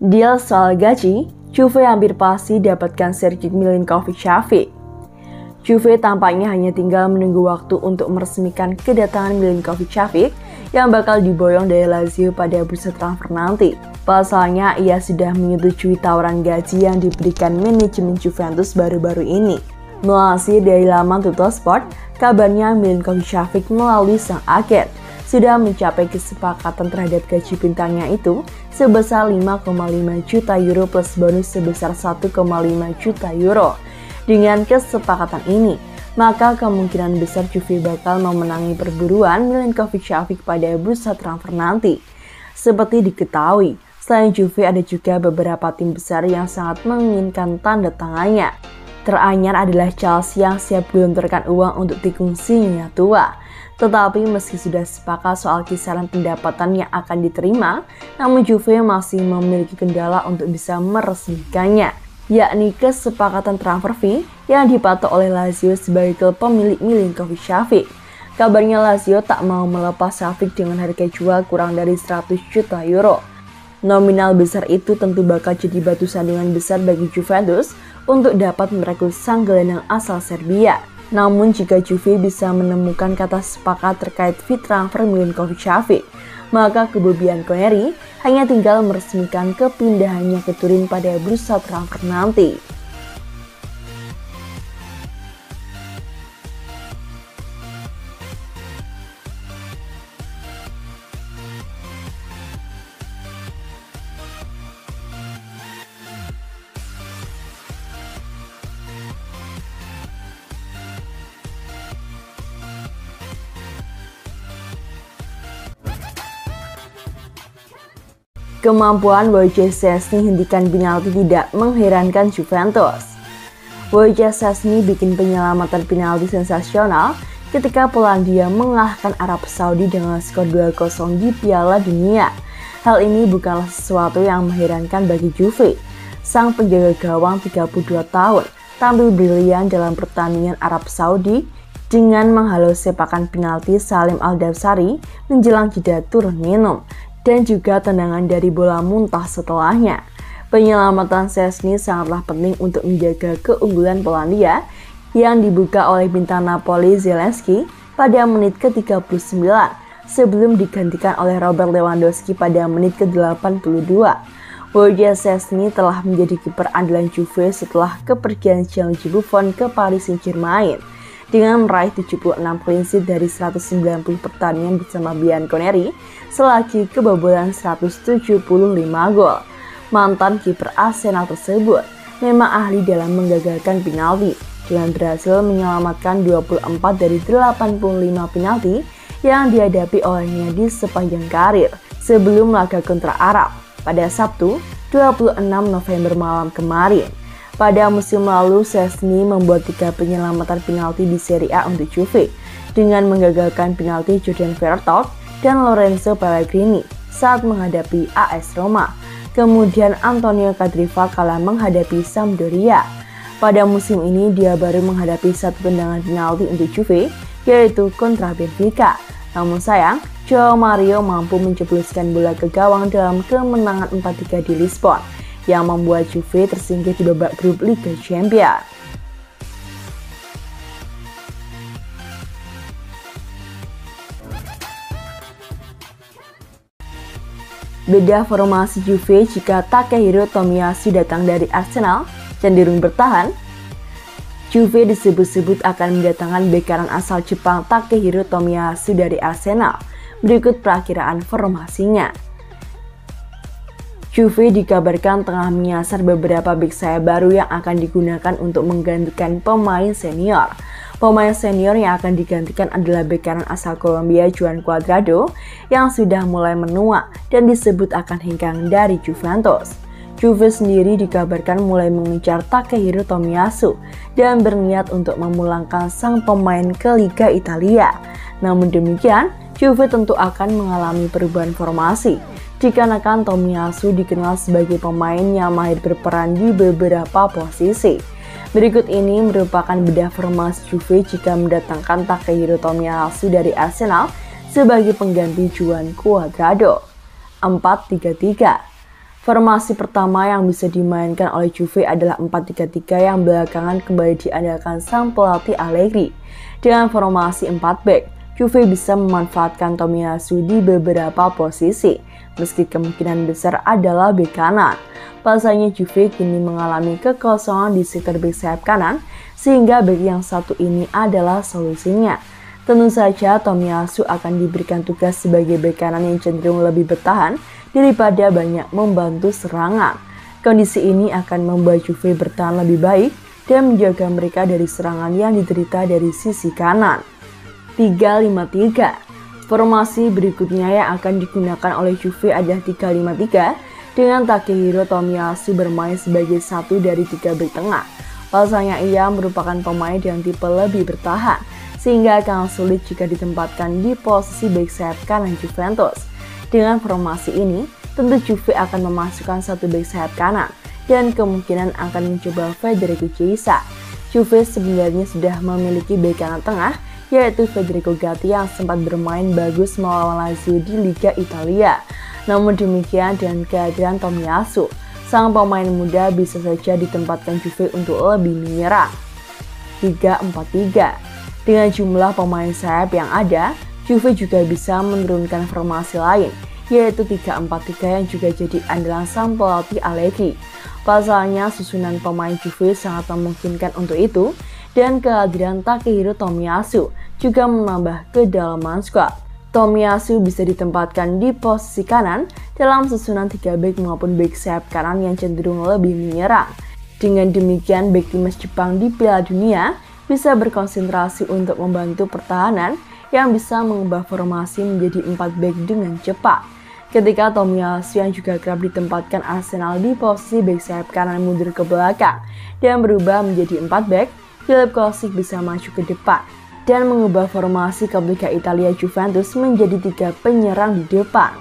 Deal soal gaji, Juve hampir pasti dapatkan Sergej Milinkovic-Savic. Juve tampaknya hanya tinggal menunggu waktu untuk meresmikan kedatangan Milinkovic-Savic yang bakal diboyong dari Lazio pada bursa transfer nanti. Pasalnya, ia sudah menyetujui tawaran gaji yang diberikan manajemen Juventus baru-baru ini. Melansir dari laman Tuttosport, kabarnya Milinkovic-Savic melalui sang agen sudah mencapai kesepakatan terhadap gaji bintangnya itu sebesar 5,5 juta euro plus bonus sebesar 1,5 juta euro. Dengan kesepakatan ini, maka kemungkinan besar Juve bakal memenangi perburuan Milinkovic-Savic pada bursa transfer nanti. Seperti diketahui, selain Juve ada juga beberapa tim besar yang sangat menginginkan tanda tangannya. Teranyar adalah Chelsea yang siap gelontorkan uang untuk tikung singa tua. Tetapi meski sudah sepakat soal kisaran pendapatan yang akan diterima, namun Juve masih memiliki kendala untuk bisa meresmikannya, yakni kesepakatan transfer fee yang dipatok oleh Lazio sebagai klub pemilik Milinkovic-Savic. Kabarnya Lazio tak mau melepas Savic dengan harga jual kurang dari 100 juta euro. Nominal besar itu tentu bakal jadi batu sandungan besar bagi Juventus untuk dapat merekrut sang gelandang asal Serbia. Namun jika Juve bisa menemukan kata sepakat terkait fee transfer Milinkovic-Savic, maka kubu bianconeri hanya tinggal meresmikan kepindahannya ke Turin pada bursa transfer nanti. Kemampuan Wojciech Szczęsny hentikan penalti tidak mengherankan Juventus. Wojciech Szczęsny bikin penyelamatan penalti sensasional ketika Polandia mengalahkan Arab Saudi dengan skor 2-0 di Piala Dunia. Hal ini bukanlah sesuatu yang mengherankan bagi Juve. Sang penjaga gawang 32 tahun tampil brilian dalam pertandingan Arab Saudi dengan menghalau sepakan penalti Salim Al-Dawsari menjelang jeda turun minum, dan juga tendangan dari bola muntah setelahnya. Penyelamatan Szczęsny sangatlah penting untuk menjaga keunggulan Polandia yang dibuka oleh bintang Napoli Zielinski pada menit ke-39 sebelum digantikan oleh Robert Lewandowski pada menit ke-82. Wojciech Szczęsny telah menjadi kiper andalan Juve setelah kepergian Gianluigi Buffon ke Paris Saint-Germain dengan meraih 76 clean sheet dari 190 pertandingan bersama bianconeri selagi kebobolan 175 gol. Mantan kiper Arsenal tersebut memang ahli dalam menggagalkan penalti dengan berhasil menyelamatkan 24 dari 85 penalti yang dihadapi olehnya di sepanjang karir sebelum laga kontra Arab pada Sabtu 26 November malam kemarin. Pada musim lalu, Szczęsny membuat 3 penyelamatan penalti di Serie A untuk Juve dengan menggagalkan penalti Jordan Vertonghen dan Lorenzo Pellegrini saat menghadapi AS Roma. Kemudian Antonio Candreva kalah menghadapi Sampdoria. Pada musim ini dia baru menghadapi 1 tendangan penalti untuk Juve, yaitu kontra Benfica. Namun sayang, Joao Mario mampu menjebluskan bola ke gawang dalam kemenangan 4-3 di Lisbon, yang membuat Juve tersingkir di babak grup Liga Champions. Beda formasi Juve jika Takehiro Tomiyasu datang dari Arsenal, cenderung bertahan. Juve disebut-sebut akan mendatangkan bek kanan asal Jepang Takehiro Tomiyasu dari Arsenal. Berikut perakiraan formasinya. Juve dikabarkan tengah menyasar beberapa bek sayap baru yang akan digunakan untuk menggantikan pemain senior. Pemain senior yang akan digantikan adalah bek kanan asal Kolombia Juan Cuadrado yang sudah mulai menua dan disebut akan hengkang dari Juventus. Juve sendiri dikabarkan mulai mengincar Takehiro Tomiyasu dan berniat untuk memulangkan sang pemain ke Liga Italia. Namun demikian, Juve tentu akan mengalami perubahan formasi, dikarenakan Tomiyasu dikenal sebagai pemain yang mahir berperan di beberapa posisi. Berikut ini merupakan bedah formasi Juve jika mendatangkan Takehiro Tomiyasu dari Arsenal sebagai pengganti Juan Cuadrado. 4-3-3. Formasi pertama yang bisa dimainkan oleh Juve adalah 4-3-3 yang belakangan kembali diandalkan sang pelatih Allegri. Dengan formasi 4 back, Juve bisa memanfaatkan Tomiyasu di beberapa posisi, meski kemungkinan besar adalah bek kanan. Pasalnya Juve kini mengalami kekosongan di sekitar bek sayap kanan, sehingga bek yang satu ini adalah solusinya. Tentu saja Tomiyasu akan diberikan tugas sebagai bek kanan yang cenderung lebih bertahan daripada banyak membantu serangan. Kondisi ini akan membuat Juve bertahan lebih baik dan menjaga mereka dari serangan yang diderita dari sisi kanan. 3-5-3. Formasi berikutnya yang akan digunakan oleh Juve adalah 3-5-3 dengan Takehiro Tomiyasu bermain sebagai satu dari 3 bek tengah. Pasalnya ia merupakan pemain yang tipe lebih bertahan, sehingga akan sulit jika ditempatkan di posisi bek sayap kanan Juventus. Dengan formasi ini, tentu Juve akan memasukkan satu bek sayap kanan dan kemungkinan akan mencoba Federico Chiesa. Juve sebenarnya sudah memiliki bek kanan tengah, yaitu Federico Gatti yang sempat bermain bagus melawan Lazio di Liga Italia. Namun demikian, dengan kehadiran Tomiyasu, sang pemain muda bisa saja ditempatkan Juve untuk lebih menyerang. 3-4-3. Dengan jumlah pemain sayap yang ada, Juve juga bisa menurunkan formasi lain, yaitu 3-4-3 yang juga jadi andalan sang pelatih Allegri. Pasalnya susunan pemain Juve sangat memungkinkan untuk itu, dan kehadiran Takehiro Tomiyasu juga menambah kedalaman skuad. Tomiyasu bisa ditempatkan di posisi kanan dalam susunan 3 bek maupun bek sayap kanan yang cenderung lebih menyerang. Dengan demikian, bek timnas Jepang di Piala Dunia bisa berkonsentrasi untuk membantu pertahanan yang bisa mengubah formasi menjadi 4 bek dengan cepat. Ketika Tomiyasu yang juga kerap ditempatkan Arsenal di posisi bek sayap kanan mundur ke belakang dan berubah menjadi 4 bek, Philipp Kostic bisa maju ke depan dan mengubah formasi klub Liga Italia Juventus menjadi 3 penyerang di depan.